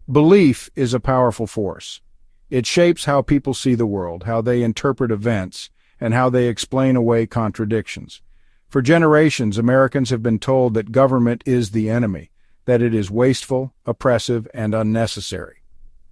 Belief is a powerful force. It shapes how people see the world, how they interpret events, and how they explain away contradictions. For generations, Americans have been told that government is the enemy, that it is wasteful, oppressive, and unnecessary.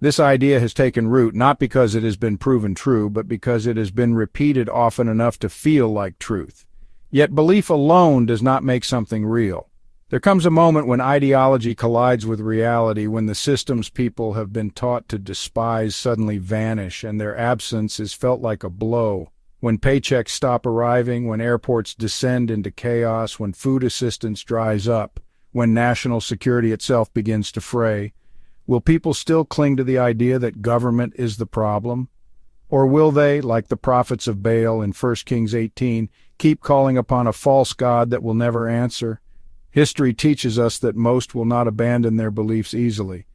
This idea has taken root not because it has been proven true, but because it has been repeated often enough to feel like truth. Yet belief alone does not make something real. There comes a moment when ideology collides with reality, when the systems people have been taught to despise suddenly vanish, and their absence is felt like a blow. When paychecks stop arriving, when airports descend into chaos, when food assistance dries up, when national security itself begins to fray, will people still cling to the idea that government is the problem? Or will they, like the prophets of Baal in 1 Kings 18, keep calling upon a false god that will never answer? History teaches us that most will not abandon their beliefs easily.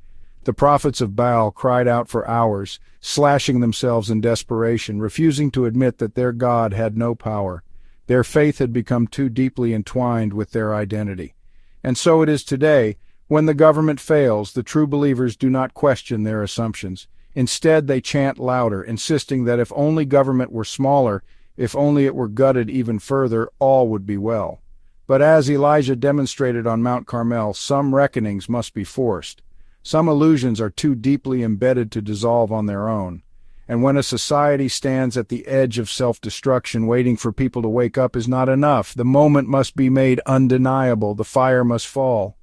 The prophets of Baal cried out for hours, slashing themselves in desperation, refusing to admit that their God had no power. Their faith had become too deeply entwined with their identity. And so it is today. When the government fails, the true believers do not question their assumptions. Instead, they chant louder, insisting that if only government were smaller, if only it were gutted even further, all would be well. But as Elijah demonstrated on Mount Carmel, some reckonings must be forced. Some illusions are too deeply embedded to dissolve on their own. And when a society stands at the edge of self-destruction, waiting for people to wake up is not enough. The moment must be made undeniable. The fire must fall.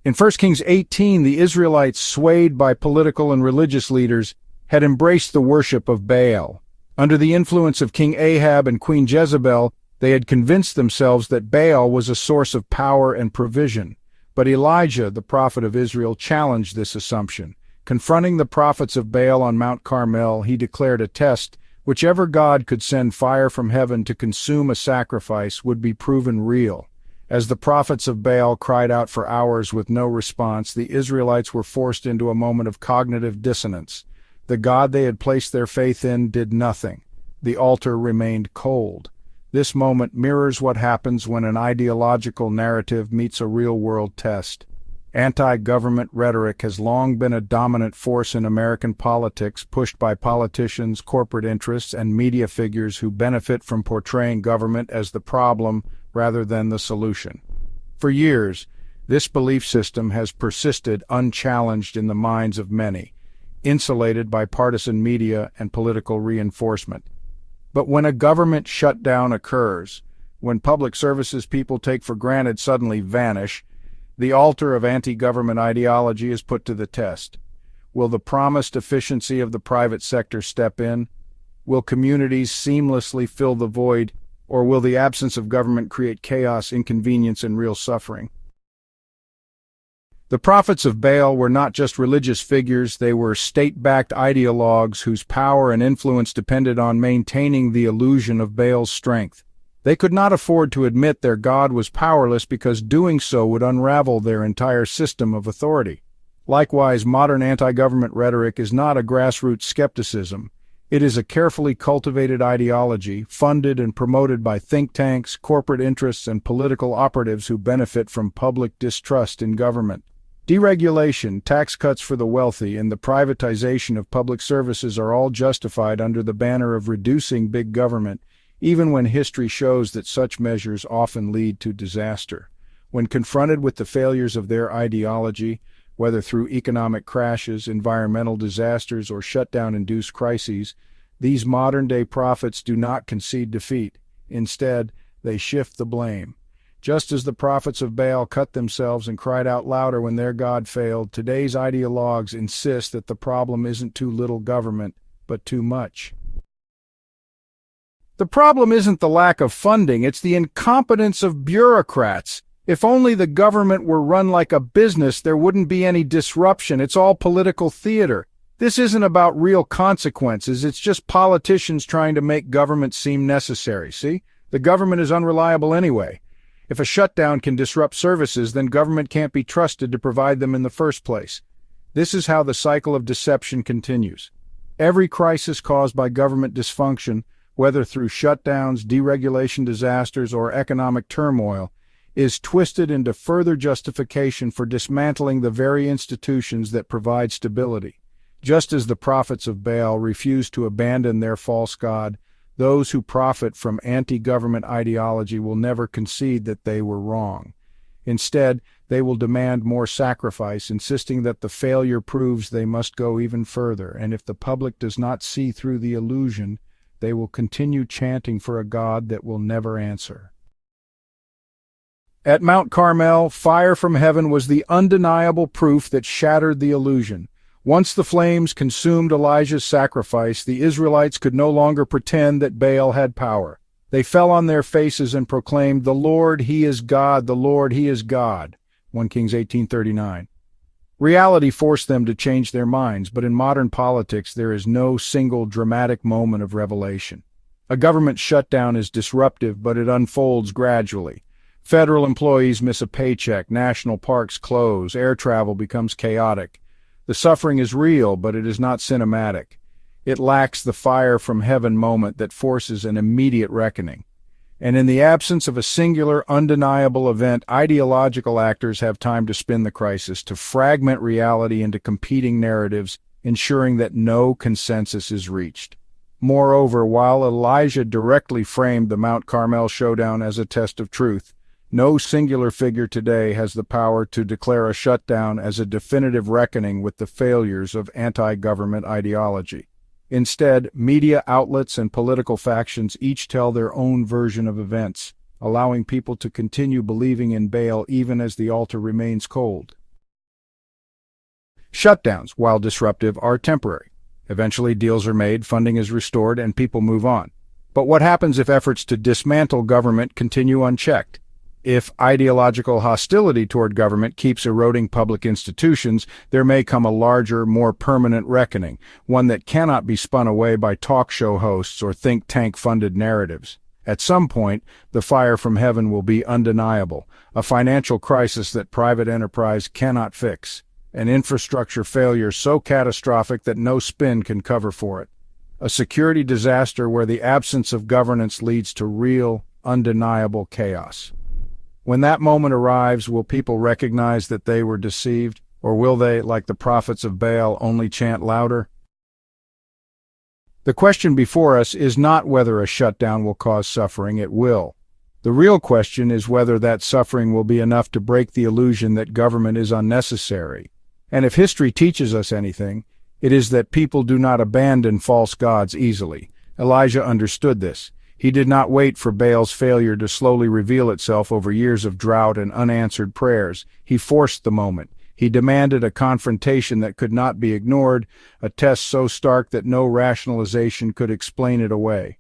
In 1 Kings 18, the Israelites, swayed by political and religious leaders, had embraced the worship of Baal. Under the influence of King Ahab and Queen Jezebel, they had convinced themselves that Baal was a source of power and provision. But Elijah, the prophet of Israel, challenged this assumption. Confronting the prophets of Baal on Mount Carmel, he declared a test: whichever god could send fire from heaven to consume a sacrifice would be proven real. As the prophets of Baal cried out for hours with no response, the Israelites were forced into a moment of cognitive dissonance. The God they had placed their faith in did nothing. The altar remained cold. This moment mirrors what happens when an ideological narrative meets a real-world test. Anti-government rhetoric has long been a dominant force in American politics, pushed by politicians, corporate interests, and media figures who benefit from portraying government as the problem rather than the solution. For years, this belief system has persisted unchallenged in the minds of many, insulated by partisan media and political reinforcement. But when a government shutdown occurs, when public services people take for granted suddenly vanish, the altar of anti-government ideology is put to the test. Will the promised efficiency of the private sector step in? Will communities seamlessly fill the void? Or will the absence of government create chaos, inconvenience, and real suffering? The prophets of Baal were not just religious figures, they were state-backed ideologues whose power and influence depended on maintaining the illusion of Baal's strength. They could not afford to admit their God was powerless because doing so would unravel their entire system of authority. Likewise, modern anti-government rhetoric is not a grassroots skepticism. It is a carefully cultivated ideology, funded and promoted by think tanks, corporate interests, and political operatives who benefit from public distrust in government. Deregulation, tax cuts for the wealthy, and the privatization of public services are all justified under the banner of reducing big government, even when history shows that such measures often lead to disaster. When confronted with the failures of their ideology, whether through economic crashes, environmental disasters, or shutdown-induced crises, these modern-day prophets do not concede defeat. Instead, they shift the blame. Just as the prophets of Baal cut themselves and cried out louder when their God failed, today's ideologues insist that the problem isn't too little government, but too much. The problem isn't the lack of funding, it's the incompetence of bureaucrats. If only the government were run like a business, there wouldn't be any disruption. It's all political theater. This isn't about real consequences, it's just politicians trying to make government seem necessary, see? The government is unreliable anyway. If a shutdown can disrupt services, then government can't be trusted to provide them in the first place. This is how the cycle of deception continues. Every crisis caused by government dysfunction, whether through shutdowns, deregulation disasters, or economic turmoil, is twisted into further justification for dismantling the very institutions that provide stability. Just as the prophets of Baal refused to abandon their false god, those who profit from anti-government ideology will never concede that they were wrong. Instead, they will demand more sacrifice, insisting that the failure proves they must go even further, and if the public does not see through the illusion, they will continue chanting for a God that will never answer. At Mount Carmel, fire from heaven was the undeniable proof that shattered the illusion. Once the flames consumed Elijah's sacrifice, the Israelites could no longer pretend that Baal had power. They fell on their faces and proclaimed, "The Lord, He is God, the Lord, He is God." 1 Kings 18:39. Reality forced them to change their minds, but in modern politics there is no single dramatic moment of revelation. A government shutdown is disruptive, but it unfolds gradually. Federal employees miss a paycheck, national parks close, air travel becomes chaotic. The suffering is real, but it is not cinematic. It lacks the fire from heaven moment that forces an immediate reckoning. And in the absence of a singular, undeniable event, ideological actors have time to spin the crisis, to fragment reality into competing narratives, ensuring that no consensus is reached. Moreover, while Elijah directly framed the Mount Carmel showdown as a test of truth, no singular figure today has the power to declare a shutdown as a definitive reckoning with the failures of anti-government ideology. Instead, media outlets and political factions each tell their own version of events, allowing people to continue believing in Baal even as the altar remains cold. Shutdowns, while disruptive, are temporary. Eventually deals are made, funding is restored, and people move on. But what happens if efforts to dismantle government continue unchecked? If ideological hostility toward government keeps eroding public institutions, there may come a larger, more permanent reckoning, one that cannot be spun away by talk show hosts or think tank-funded narratives. At some point, the fire from heaven will be undeniable, a financial crisis that private enterprise cannot fix, an infrastructure failure so catastrophic that no spin can cover for it, a security disaster where the absence of governance leads to real, undeniable chaos. When that moment arrives, will people recognize that they were deceived, or will they, like the prophets of Baal, only chant louder? The question before us is not whether a shutdown will cause suffering, it will. The real question is whether that suffering will be enough to break the illusion that government is unnecessary. And if history teaches us anything, it is that people do not abandon false gods easily. Elijah understood this. He did not wait for Baal's failure to slowly reveal itself over years of drought and unanswered prayers. He forced the moment. He demanded a confrontation that could not be ignored, a test so stark that no rationalization could explain it away.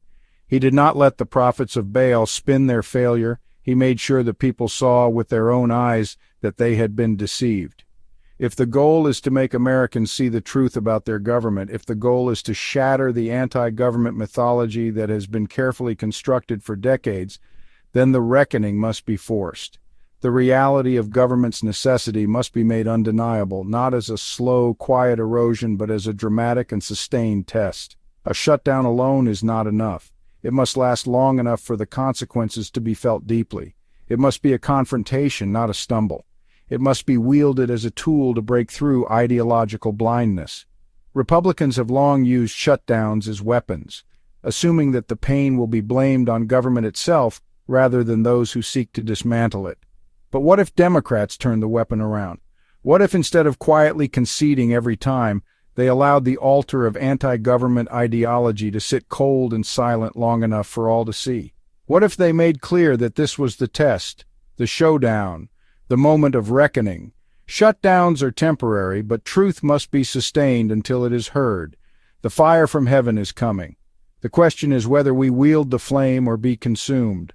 He did not let the prophets of Baal spin their failure. He made sure the people saw with their own eyes that they had been deceived. If the goal is to make Americans see the truth about their government, if the goal is to shatter the anti-government mythology that has been carefully constructed for decades, then the reckoning must be forced. The reality of government's necessity must be made undeniable, not as a slow, quiet erosion, but as a dramatic and sustained test. A shutdown alone is not enough. It must last long enough for the consequences to be felt deeply. It must be a confrontation, not a stumble. It must be wielded as a tool to break through ideological blindness. Republicans have long used shutdowns as weapons, assuming that the pain will be blamed on government itself rather than those who seek to dismantle it. But what if Democrats turn the weapon around? What if instead of quietly conceding every time, they allowed the altar of anti-government ideology to sit cold and silent long enough for all to see? What if they made clear that this was the test, the showdown, the moment of reckoning? Shutdowns are temporary, but truth must be sustained until it is heard. The fire from heaven is coming. The question is whether we wield the flame or be consumed.